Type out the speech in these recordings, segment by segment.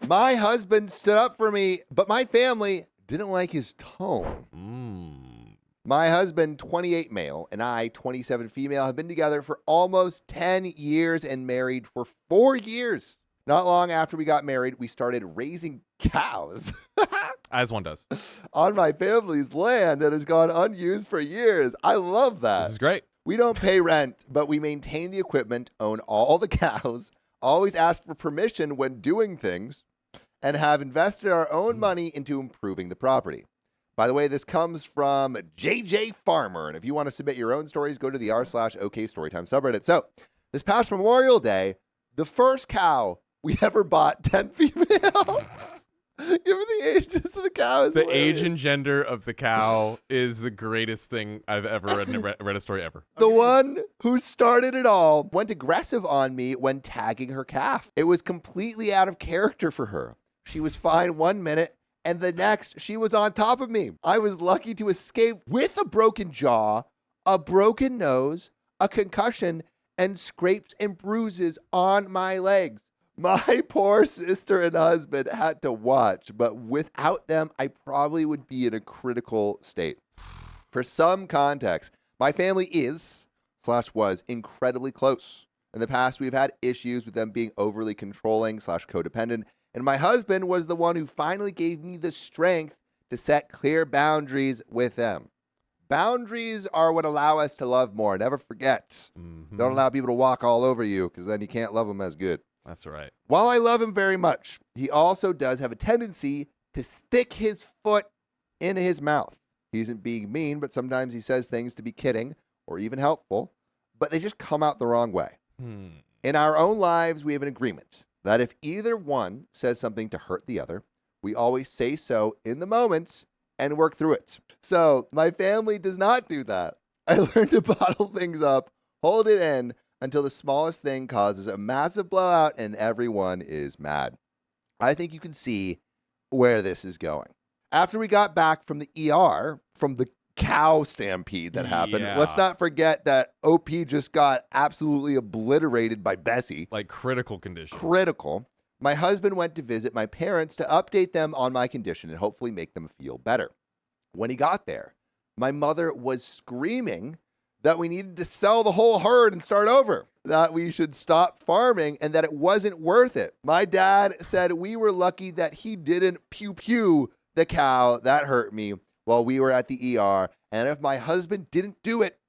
My husband stood up for me, but my family didn't like his tone. My husband, 28 male, and I, 27 female, have been together for almost 10 years and married for 4 years. Not long after we got married, we started raising cows. As one does. On my family's land that has gone unused for years. I love that. This is great. We don't pay rent, but we maintain the equipment, own all the cows, always ask for permission when doing things, and have invested our own money into improving the property. By the way, this comes from JJ Farmer, and if you want to submit your own stories, go to the r/OK Storytime subreddit. So, this past Memorial Day, the first cow we ever bought, 10 female. Given the ages of the cows. The age and gender of the cow is the greatest thing I've ever read a story ever. The one who started it all went aggressive on me when tagging her calf. It was completely out of character for her. She was fine 1 minute, and the next, she was on top of me. I was lucky to escape with a broken jaw, a broken nose, a concussion, and scrapes and bruises on my legs. My poor sister and husband had to watch, but without them, I probably would be in a critical state. For some context, my family is/was incredibly close. In the past, we've had issues with them being overly controlling/codependent, and my husband was the one who finally gave me the strength to set clear boundaries with them. Boundaries are what allow us to love more. Never forget. Don't allow people to walk all over you, because then you can't love them as good. That's right. While I love him very much, he also does have a tendency to stick his foot in his mouth. He isn't being mean, but sometimes he says things to be kidding or even helpful, but they just come out the wrong way. In our own lives, we have an agreement that if either one says something to hurt the other, we always say so in the moment and work through it. So my family does not do that. I learned to bottle things up, hold it in, until the smallest thing causes a massive blowout and everyone is mad. I think you can see where this is going. After we got back from the ER, from the cow stampede that happened, let's not forget that OP just got absolutely obliterated by Bessie. Like critical condition. Critical. My husband went to visit my parents to update them on my condition and hopefully make them feel better. When he got there, my mother was screaming that we needed to sell the whole herd and start over, that we should stop farming, and that it wasn't worth it. My dad said we were lucky that he didn't pew the cow that hurt me while we were at the ER, and if my husband didn't do it,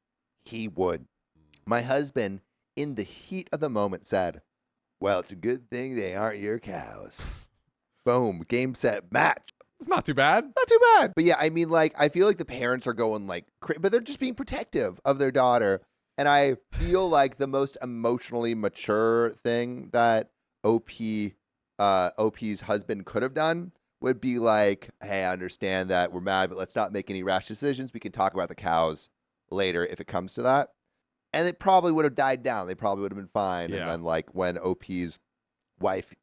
he would. My husband, in the heat of the moment, said, well, it's a good thing they aren't your cows. Boom, game, set, match. It's not too bad. Not too bad. But yeah, I mean, like, I feel like the parents are going like, but they're just being protective of their daughter. And I feel like the most emotionally mature thing that OP's husband could have done would be like, hey, I understand that we're mad, but let's not make any rash decisions. We can talk about the cows later if it comes to that. And it probably would have died down. They probably would have been fine. Yeah. And then like when OP's wife,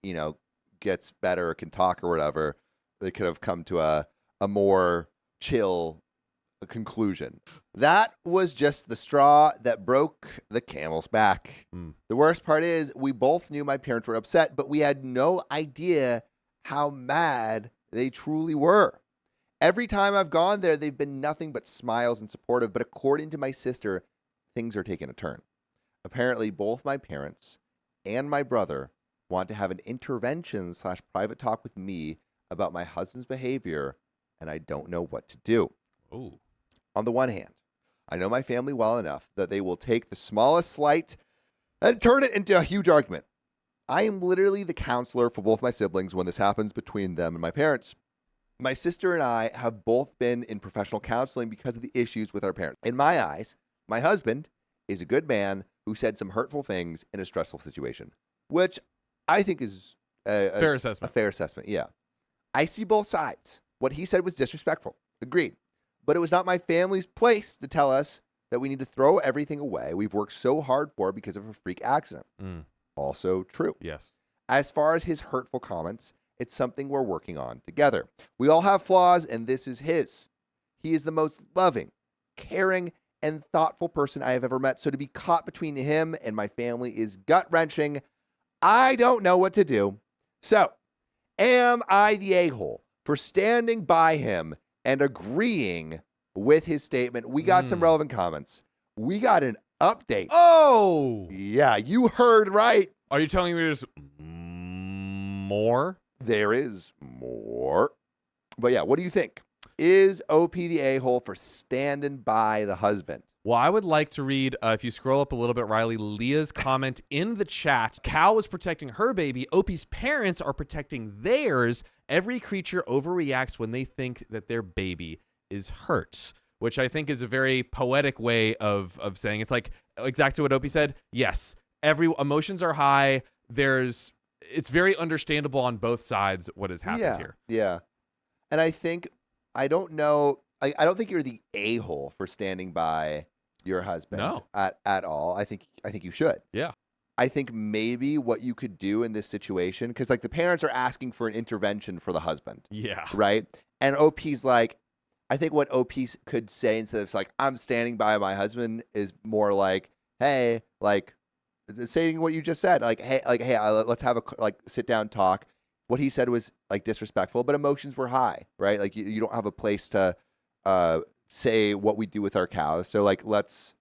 gets better or can talk or whatever, they could have come to a more chill conclusion. That was just the straw that broke the camel's back. The worst part is we both knew my parents were upset, but we had no idea how mad they truly were. Every time I've gone there, they've been nothing but smiles and supportive, but according to my sister, things are taking a turn. Apparently, both my parents and my brother want to have an intervention/private talk with me about my husband's behavior, and I don't know what to do. Ooh. On the one hand, I know my family well enough that they will take the smallest slight and turn it into a huge argument. I am literally the counselor for both my siblings when this happens between them and my parents. My sister and I have both been in professional counseling because of the issues with our parents. In my eyes, my husband is a good man who said some hurtful things in a stressful situation, which I think is a fair assessment. A fair assessment, yeah. I see both sides. What he said was disrespectful. Agreed. But it was not my family's place to tell us that we need to throw everything away we've worked so hard for because of a freak accident. Also true. Yes. As far as his hurtful comments, it's something we're working on together. We all have flaws, and this is his. He is the most loving, caring, and thoughtful person I have ever met. So to be caught between him and my family is gut-wrenching. I don't know what to do. So Am I the a-hole for standing by him and agreeing with his statement? We got some relevant comments. We got an update. Oh! Yeah, you heard right. Are you telling me there's more? There is more. But yeah, what do you think? Is OP the a-hole for standing by the husband? Well, I would like to read, if you scroll up a little bit, Riley, Leah's comment in the chat. Cal was protecting her baby. OP's parents are protecting theirs. Every creature overreacts when they think that their baby is hurt, which I think is a very poetic way of saying it's like exactly what Opie said. Yes, every emotions are high. It's very understandable on both sides what has happened here. Yeah. And I don't know. I don't think you're the a-hole for standing by your husband at all. I think you should. Yeah. I think maybe what you could do in this situation, because like the parents are asking for an intervention for the husband. Yeah. Right. And OP's like, I think what OP could say instead of like, I'm standing by my husband is more like, hey, like saying what you just said, like, hey, let's have a sit down talk. What he said was like disrespectful, but emotions were high, right? Like you don't have a place to say what we do with our cows. So like let's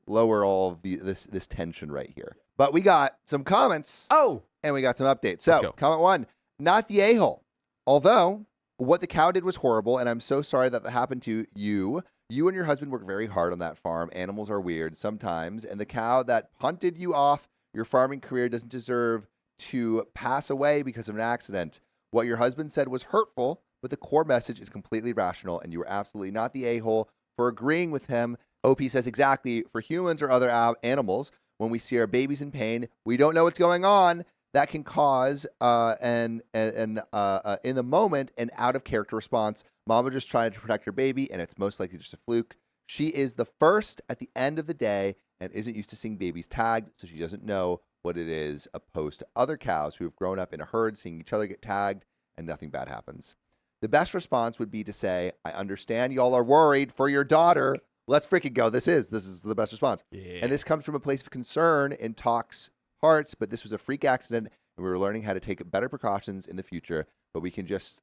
lower all of this tension right here. But we got some comments. Oh, and we got some updates. So comment 1, not the a-hole. Although what the cow did was horrible, and I'm so sorry that happened to you. You and your husband work very hard on that farm. Animals are weird sometimes, and the cow that punted you off your farming career doesn't deserve to pass away because of an accident. What your husband said was hurtful, but the core message is completely rational, and you are absolutely not the a-hole for agreeing with him. OP says exactly, for humans or other animals, when we see our babies in pain, we don't know what's going on. That can cause in the moment an out of character response. Mama just trying to protect her baby, and it's most likely just a fluke. She is the first at the end of the day and isn't used to seeing babies tagged, so she doesn't know what it is, opposed to other cows who have grown up in a herd seeing each other get tagged and nothing bad happens. The best response would be to say, I understand y'all are worried for your daughter. Let's freaking go. This is the best response. Yeah. And this comes from a place of concern in Talk's hearts, but this was a freak accident and we were learning how to take better precautions in the future, but we can't just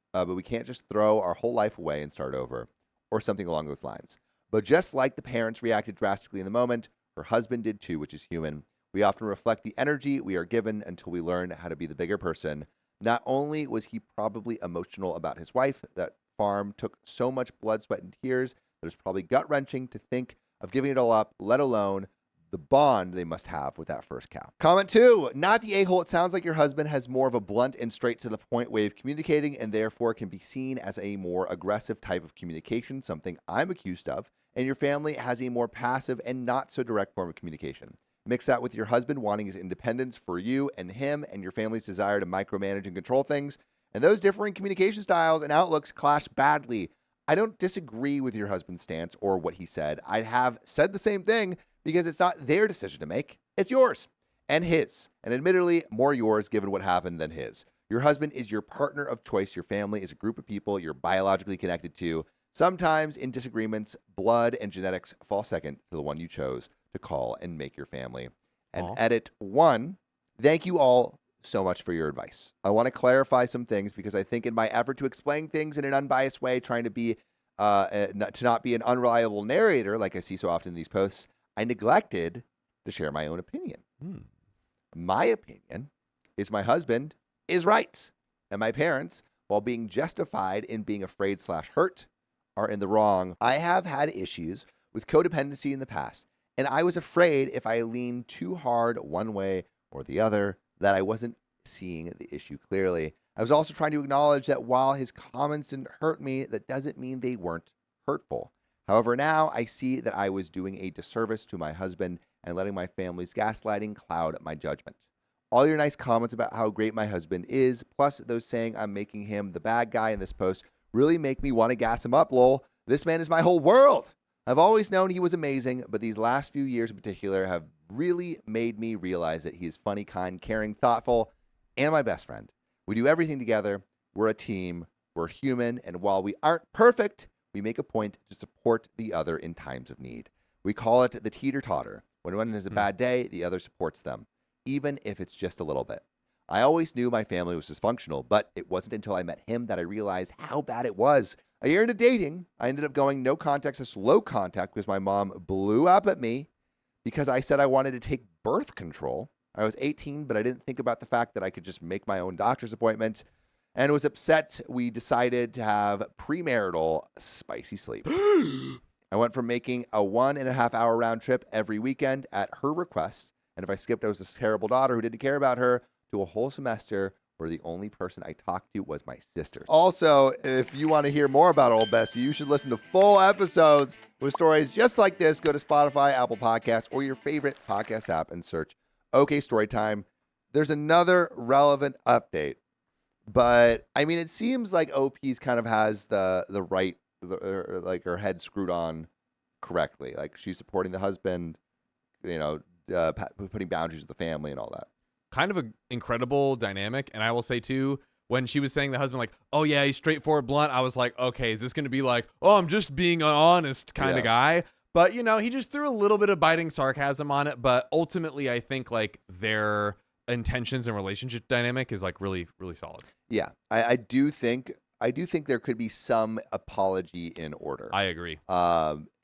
throw our whole life away and start over, or something along those lines. But just like the parents reacted drastically in the moment, her husband did too, which is human. We often reflect the energy we are given until we learn how to be the bigger person. Not only was he probably emotional about his wife, that farm took so much blood, sweat, and tears that it was probably gut-wrenching to think of giving it all up, let alone the bond they must have with that first cow. Comment 2, not the a-hole. It sounds like your husband has more of a blunt and straight to the point way of communicating and therefore can be seen as a more aggressive type of communication, something I'm accused of, and your family has a more passive and not so direct form of communication. Mix that with your husband wanting his independence for you and him and your family's desire to micromanage and control things, and those differing communication styles and outlooks clash badly. I don't disagree with your husband's stance or what he said. I'd have said the same thing because it's not their decision to make. It's yours and his, and admittedly more yours given what happened than his. Your husband is your partner of choice. Your family is a group of people you're biologically connected to. Sometimes in disagreements, blood and genetics fall second to the one you chose to call and make your family. And edit 1, thank you all so much for your advice. I want to clarify some things because I think in my effort to explain things in an unbiased way, trying to be not be an unreliable narrator like I see so often in these posts, I neglected to share my own opinion. My opinion is my husband is right, and my parents, while being justified in being afraid/hurt, are in the wrong. I have had issues with codependency in the past, and I was afraid if I leaned too hard one way or the other that I wasn't seeing the issue clearly. I was also trying to acknowledge that while his comments didn't hurt me, that doesn't mean they weren't hurtful. However, now I see that I was doing a disservice to my husband and letting my family's gaslighting cloud my judgment. All your nice comments about how great my husband is, plus those saying I'm making him the bad guy in this post, really make me want to gas him up, lol. This man is my whole world. I've always known he was amazing, but these last few years in particular have really made me realize that he is funny, kind, caring, thoughtful, and my best friend. We do everything together. We're a team. We're human. And while we aren't perfect, we make a point to support the other in times of need. We call it the teeter-totter. When one has a bad day, the other supports them, even if it's just a little bit. I always knew my family was dysfunctional, but it wasn't until I met him that I realized how bad it was. A year into dating, I ended up going no contact to slow contact because my mom blew up at me because I said I wanted to take birth control. I was 18, but I didn't think about the fact that I could just make my own doctor's appointment and was upset. We decided to have premarital spicy sleep. I went from making a 1.5 hour round trip every weekend at her request, and if I skipped, I was this terrible daughter who didn't care about her, to a whole semester where the only person I talked to was my sister. Also, if you want to hear more about Old Bessie, you should listen to full episodes with stories just like this. Go to Spotify, Apple Podcasts, or your favorite podcast app and search OK Storytime. There's another relevant update, but I mean, it seems like OP's kind of has the right, like her head screwed on correctly. Like she's supporting the husband, putting boundaries with the family and all that. Kind of an incredible dynamic. And I will say too, when she was saying the husband, like, oh yeah, he's straightforward, blunt, I was like, okay, is this going to be like, oh, I'm just being an honest kind of guy? But, he just threw a little bit of biting sarcasm on it. But ultimately, I think like their intentions and relationship dynamic is like really, really solid. Yeah, I do think there could be some apology in order. I agree.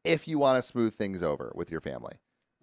If you want to smooth things over with your family.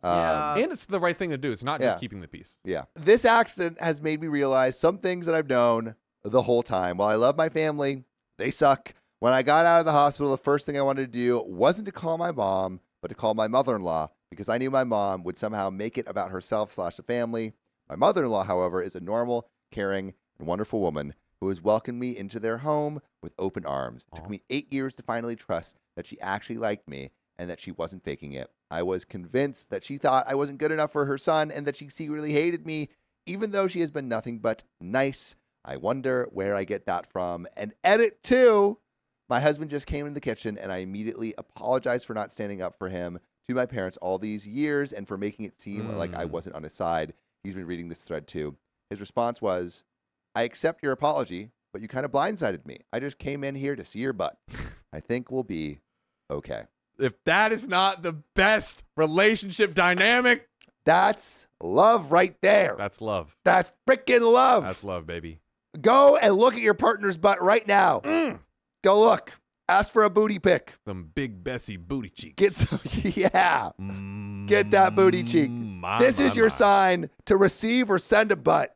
And it's the right thing to do. It's not just keeping the peace. Yeah. This accident has made me realize some things that I've known the whole time. While I love my family, they suck. When I got out of the hospital, the first thing I wanted to do wasn't to call my mom, but to call my mother-in-law because I knew my mom would somehow make it about herself/the family. My mother-in-law, however, is a normal, caring, and wonderful woman who has welcomed me into their home with open arms. It took me 8 years to finally trust that she actually liked me and that she wasn't faking it. I was convinced that she thought I wasn't good enough for her son and that she secretly hated me, even though she has been nothing but nice. I wonder where I get that from. And edit 2, my husband just came in the kitchen and I immediately apologized for not standing up for him to my parents all these years and for making it seem like I wasn't on his side. He's been reading this thread too. His response was, I accept your apology, but you kind of blindsided me. I just came in here to see your butt. I think we'll be okay. If that is not the best relationship dynamic, that's love right there. That's love. That's freaking love. That's love, baby. Go and look at your partner's butt right now. Go look. Ask for a booty pic. Some big Bessie booty cheeks. Get that booty cheek. This is your sign to receive or send a butt.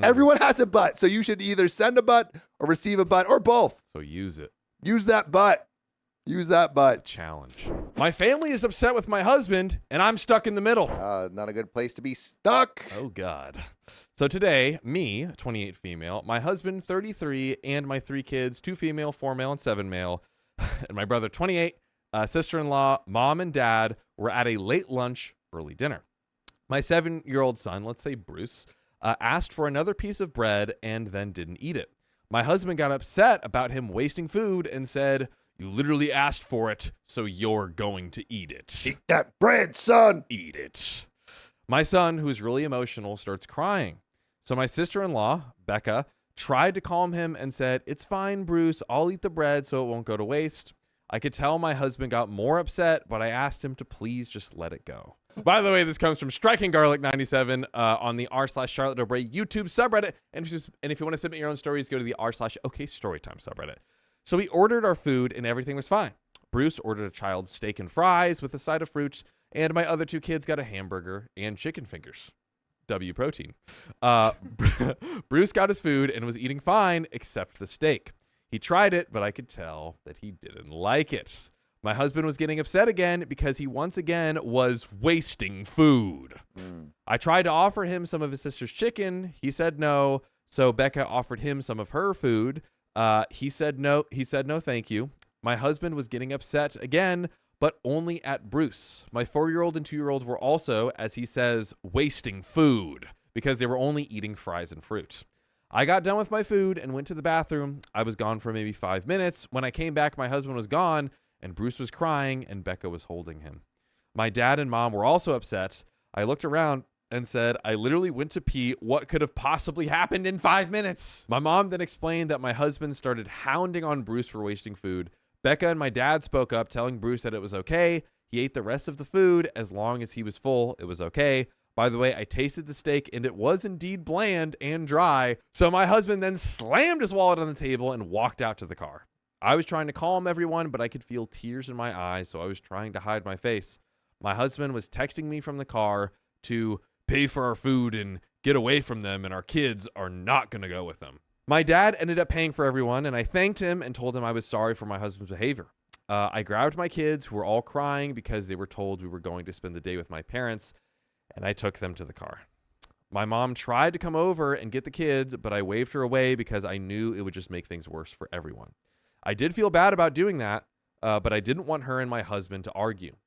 Everyone has a butt, so you should either send a butt or receive a butt or both. So use it. Use that butt. Use that butt. Challenge. My family is upset with my husband, and I'm stuck in the middle. Not a good place to be stuck. Oh, God. So today, me, 28 female, my husband, 33, and my 3 kids, 2 female, 4 male, and 7 male, and my brother, 28, sister-in-law, mom, and dad were at a late lunch, early dinner. My 7-year-old son, let's say Bruce, asked for another piece of bread and then didn't eat it. My husband got upset about him wasting food and said, you literally asked for it, so you're going to eat it. Eat that bread, son. Eat it. My son, who's really emotional, starts crying. So my sister-in-law, Becca, tried to calm him and said, it's fine, Bruce. I'll eat the bread so it won't go to waste. I could tell my husband got more upset, but I asked him to please just let it go. By the way, this comes from Striking Garlic 97 on the r/charlottedobreyoutube subreddit. And if you want to submit your own stories, go to the r/OK Storytime subreddit. So we ordered our food and everything was fine. Bruce ordered a child's steak and fries with a side of fruits, and my other 2 kids got a hamburger and chicken fingers. W protein. Bruce got his food and was eating fine except the steak. He tried it, but I could tell that he didn't like it. My husband was getting upset again because he once again was wasting food. I tried to offer him some of his sister's chicken. He said no. So Becca offered him some of her food. He said no. He said no, thank you. My husband was getting upset again, but only at Bruce. My 4-year-old and 2-year-old were also, as he says, wasting food because they were only eating fries and fruit. I got done with my food and went to the bathroom. I was gone for maybe 5 minutes. When I came back, my husband was gone and Bruce was crying and Becca was holding him. My dad and mom were also upset. I looked around and said, I literally went to pee. What could have possibly happened in 5 minutes? My mom then explained that my husband started hounding on Bruce for wasting food. Becca and my dad spoke up, telling Bruce that it was okay. He ate the rest of the food. As long as he was full, it was okay. By the way, I tasted the steak and it was indeed bland and dry. So my husband then slammed his wallet on the table and walked out to the car. I was trying to calm everyone, but I could feel tears in my eyes, so I was trying to hide my face. My husband was texting me from the car to pay for our food and get away from them, and our kids are not going to go with them. My dad ended up paying for everyone, and I thanked him and told him I was sorry for my husband's behavior. I grabbed my kids, who were all crying because they were told we were going to spend the day with my parents, and I took them to the car. My mom tried to come over and get the kids, but I waved her away because I knew it would just make things worse for everyone. I did feel bad about doing that, but I didn't want her and my husband to argue.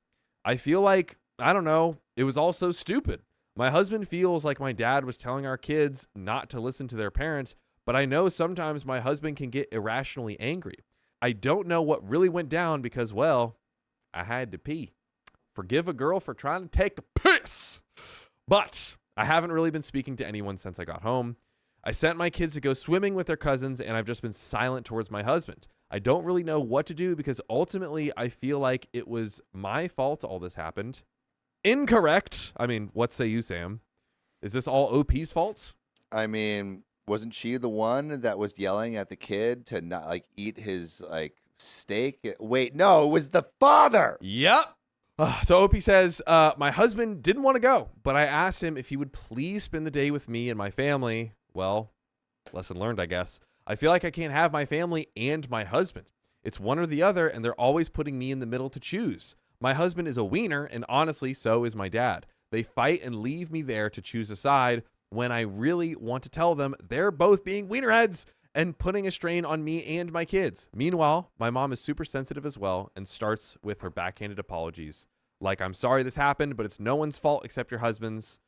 I feel like, I don't know, it was all so stupid. My husband feels like my dad was telling our kids not to listen to their parents, but I know sometimes my husband can get irrationally angry. I don't know what really went down because, well, I had to pee. Forgive a girl for trying to take a piss. But I haven't really been speaking to anyone since I got home. I sent my kids to go swimming with their cousins, and I've just been silent towards my husband. I don't really know what to do because ultimately I feel like it was my fault all this happened. Incorrect. I mean, what say you, Sam? Is this all OP's fault? I mean, wasn't she the one that was yelling at the kid to not like eat his like steak? Wait, no, it was the father. Yep. So OP says, my husband didn't want to go, but I asked him if he would please spend the day with me and my family. Well, lesson learned, I guess. I feel like I can't have my family and my husband. It's one or the other, and they're always putting me in the middle to choose. My husband is a wiener, and honestly, so is my dad. They fight and leave me there to choose a side when I really want to tell them they're both being wienerheads and putting a strain on me and my kids. Meanwhile, my mom is super sensitive as well and starts with her backhanded apologies. Like, I'm sorry this happened, but it's no one's fault except your husband's.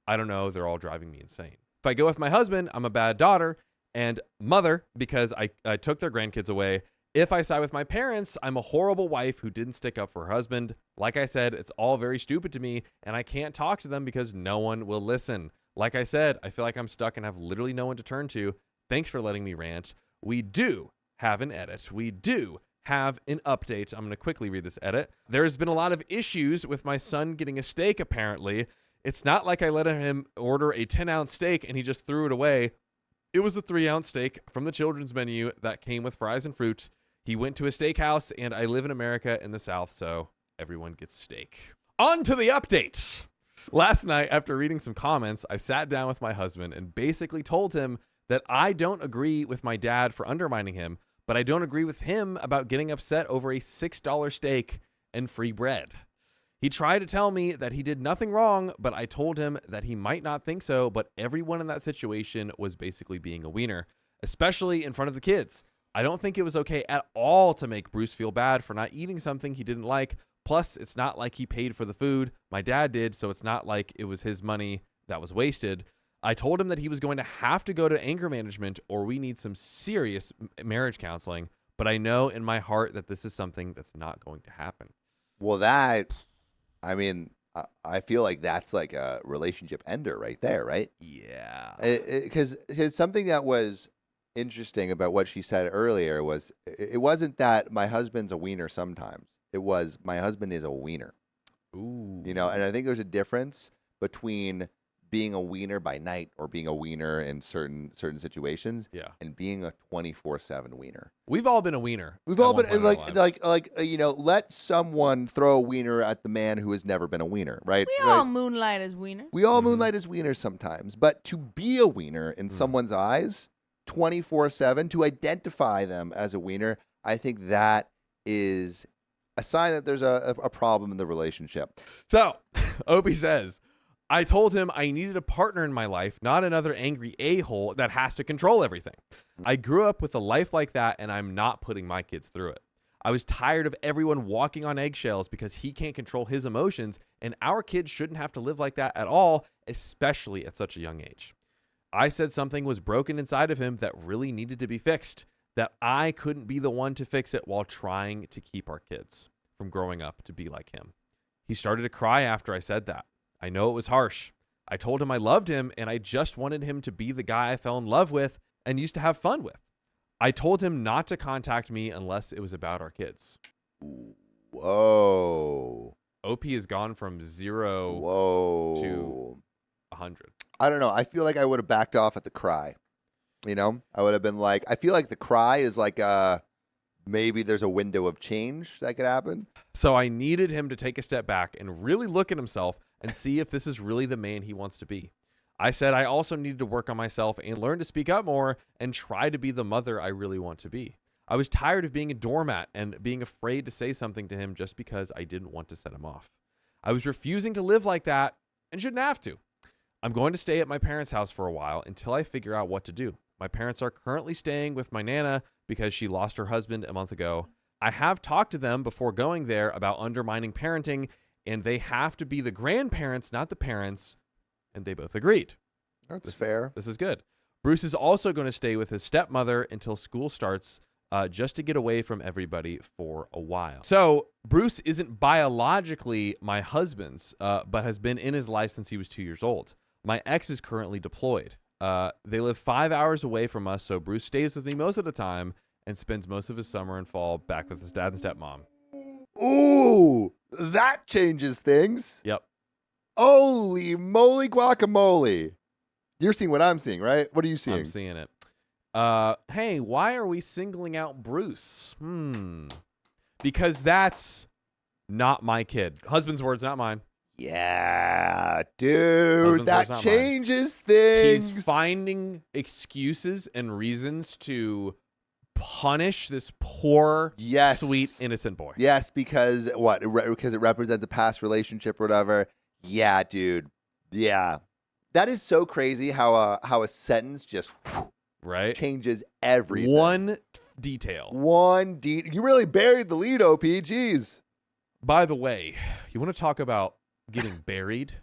I don't know, they're all driving me insane. If I go with my husband, I'm a bad daughter and mother because I took their grandkids away. If I side with my parents, I'm a horrible wife who didn't stick up for her husband. Like I said, it's all very stupid to me, and I can't talk to them because no one will listen. Like I said, I feel like I'm stuck and have literally no one to turn to. Thanks for letting me rant. We do have an edit. We do have an update. I'm going to quickly read this edit. There's been a lot of issues with my son getting a steak, apparently. It's not like I let him order a 10-ounce steak and he just threw it away. It was a 3-ounce steak from the children's menu that came with fries and fruit. He went to a steakhouse, and I live in America in the South, so everyone gets steak. On to the update. Last night, after reading some comments, I sat down with my husband and basically told him that I don't agree with my dad for undermining him, but I don't agree with him about getting upset over a $6 steak and free bread. He tried to tell me that he did nothing wrong, but I told him that he might not think so, but everyone in that situation was basically being a wiener, especially in front of the kids. I don't think it was okay at all to make Bruce feel bad for not eating something he didn't like. Plus, it's not like he paid for the food. My dad did, so it's not like it was his money that was wasted. I told him that he was going to have to go to anger management or we need some serious marriage counseling, but I know in my heart that this is something that's not going to happen. Well, I feel like that's like a relationship ender right there, right? Yeah. Because it's something that was interesting about what she said earlier was it wasn't that my husband's a wiener sometimes. It was my husband is a wiener. Ooh. You know, and I think there's a difference between being a wiener by night or being a wiener in certain situations and being a 24/7 wiener. We've all been a wiener. We've all been let someone throw a wiener at the man who has never been a wiener, right? We all moonlight as wieners. We all moonlight as wieners sometimes, but to be a wiener in someone's eyes 24/7, to identify them as a wiener, I think that is a sign that there's a problem in the relationship. So, Opie says, I told him I needed a partner in my life, not another angry a-hole that has to control everything. I grew up with a life like that, and I'm not putting my kids through it. I was tired of everyone walking on eggshells because he can't control his emotions, and our kids shouldn't have to live like that at all, especially at such a young age. I said something was broken inside of him that really needed to be fixed, that I couldn't be the one to fix it while trying to keep our kids from growing up to be like him. He started to cry after I said that. I know it was harsh. I told him I loved him and I just wanted him to be the guy I fell in love with and used to have fun with. I told him not to contact me unless it was about our kids. Whoa. OP has gone from 0 Whoa. to 100. I don't know. I feel like I would have backed off at the cry. You know, I would have been like, I feel like the cry is like maybe there's a window of change that could happen. So I needed him to take a step back and really look at himself and see if this is really the man he wants to be. I said I also needed to work on myself and learn to speak up more and try to be the mother I really want to be. I was tired of being a doormat and being afraid to say something to him just because I didn't want to set him off. I was refusing to live like that and shouldn't have to. I'm going to stay at my parents' house for a while until I figure out what to do. My parents are currently staying with my Nana because she lost her husband a month ago. I have talked to them before going there about undermining parenting, and they have to be the grandparents, not the parents, and they both agreed. That's fair. This is good. Bruce is also going to stay with his stepmother until school starts, just to get away from everybody for a while. So Bruce isn't biologically my husband's, but has been in his life since he was 2 years old. My ex is currently deployed. They live 5 hours away from us, so Bruce stays with me most of the time and spends most of his summer and fall back with his dad and stepmom. Ooh, that changes things. Yep. Holy moly guacamole. You're seeing what I'm seeing, right? What are you seeing? I'm seeing it. Hey, why are we singling out Bruce? Because that's not my kid. Husband's words, not mine. Yeah, dude, Husband's words, that not changes things. He's finding excuses and reasons to punish this poor, sweet, innocent boy. Yes, because what? Because it represents a past relationship or whatever. Yeah, dude. Yeah. That is so crazy how a sentence just right changes everything. One detail. You really buried the lead, OP. Jeez. By the way, you want to talk about getting buried?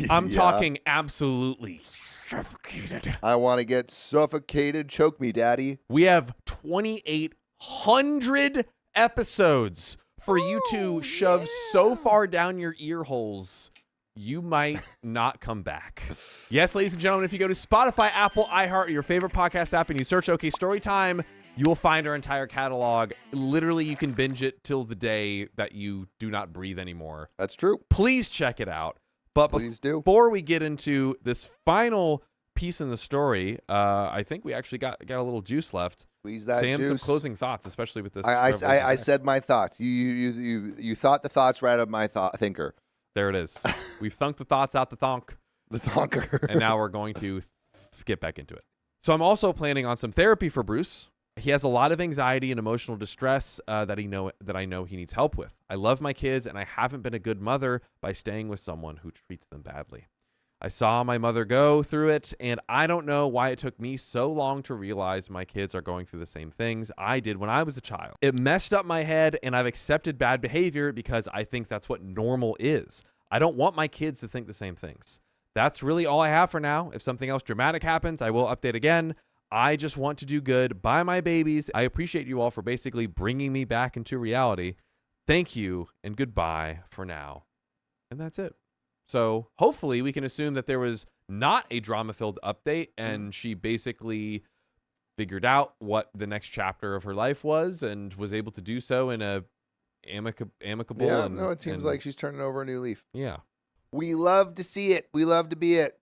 I'm talking absolutely suffocated. I want to get suffocated. Choke me, daddy. We have 2,800 episodes for you to shove so far down your ear holes, you might not come back. Yes, ladies and gentlemen, if you go to Spotify, Apple, iHeart, or your favorite podcast app, and you search OK Storytime, you will find our entire catalog. Literally, you can binge it till the day that you do not breathe anymore. That's true. Please check it out. But please do. Before we get into this final piece in the story, I think we actually got a little juice left. Squeeze that Sam, juice. some closing thoughts, especially with this. I said my thoughts. You thought the thoughts right out of my thinker. There it is. We've thunked the thoughts out the thonk. The thonker. And now we're going to get back into it. So I'm also planning on some therapy for Bruce. He has a lot of anxiety and emotional distress that I know he needs help with. I love my kids, and I haven't been a good mother by staying with someone who treats them badly. I saw my mother go through it, and I don't know why it took me so long to realize my kids are going through the same things I did when I was a child. It messed up my head, and I've accepted bad behavior because I think that's what normal is. I don't want my kids to think the same things. That's really all I have for now. If something else dramatic happens, I will update again. I just want to do good by my babies. I appreciate you all for basically bringing me back into reality. Thank you and goodbye for now. And that's it. So hopefully we can assume that there was not a drama-filled update and she basically figured out what the next chapter of her life was and was able to do so in a amicable. Yeah, no, it seems like she's turning over a new leaf. Yeah. We love to see it. We love to be it.